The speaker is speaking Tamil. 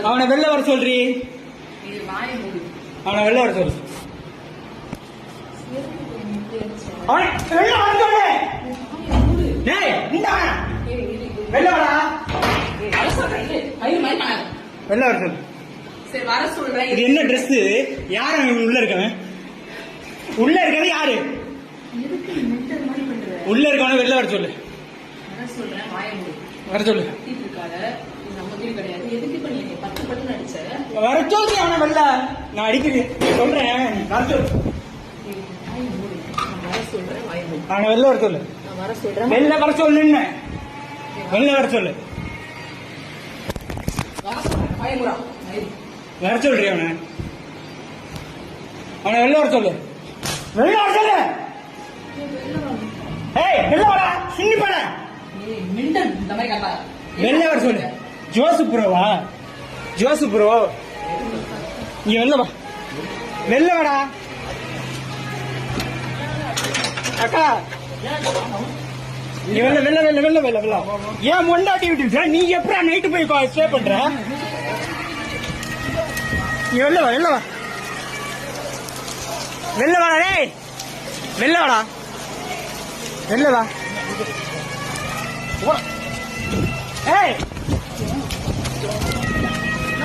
அவனை வெளில வர சொல்றி. அவனை வெளில வர சொல்லு. வெளில வாடா. வெளில வர சொல்லு. சரி வர சொல்றேன். இது என்ன ட்ரெஸ்? யாரு உள்ள இருக்கவன்? உள்ள இருக்கது யாரு? உள்ள இருக்கவன வெளில வர சொல்லு. வர சொல்லு. வர சொல்லு அவனை வெளில. நான் அடிக்கிறேன் சொல்றேன். வர சொல்லு. அவனை வெளில வர சொல்லு. வெளில வர சொல்லு. வெளில வர சொல்லு. வர சொல்றியா அவனை? அவனை வெளில வர சொல்லு. வெளில வர சொல்லு. ஏய் வெளில வாடா. சின்னி போட. வெளில வர சொல்லு. ஜோசப் ப்ரோவா? ஜோசப் ப்ரோ நீ வெளில வா. வெளில வாடா. அக்கா நீ வெளில வெளில வெளில வெளில வெளில வெளில. ஏன் மொண்டாட்டி விட்டு நீ எப்படா நைட்டு போய் ஸ்டே பண்ற? நீ வெளில வா. வெளில வா. வெளில வாடா. டேய் வெளில வாடா. வெளில வா. ஏய்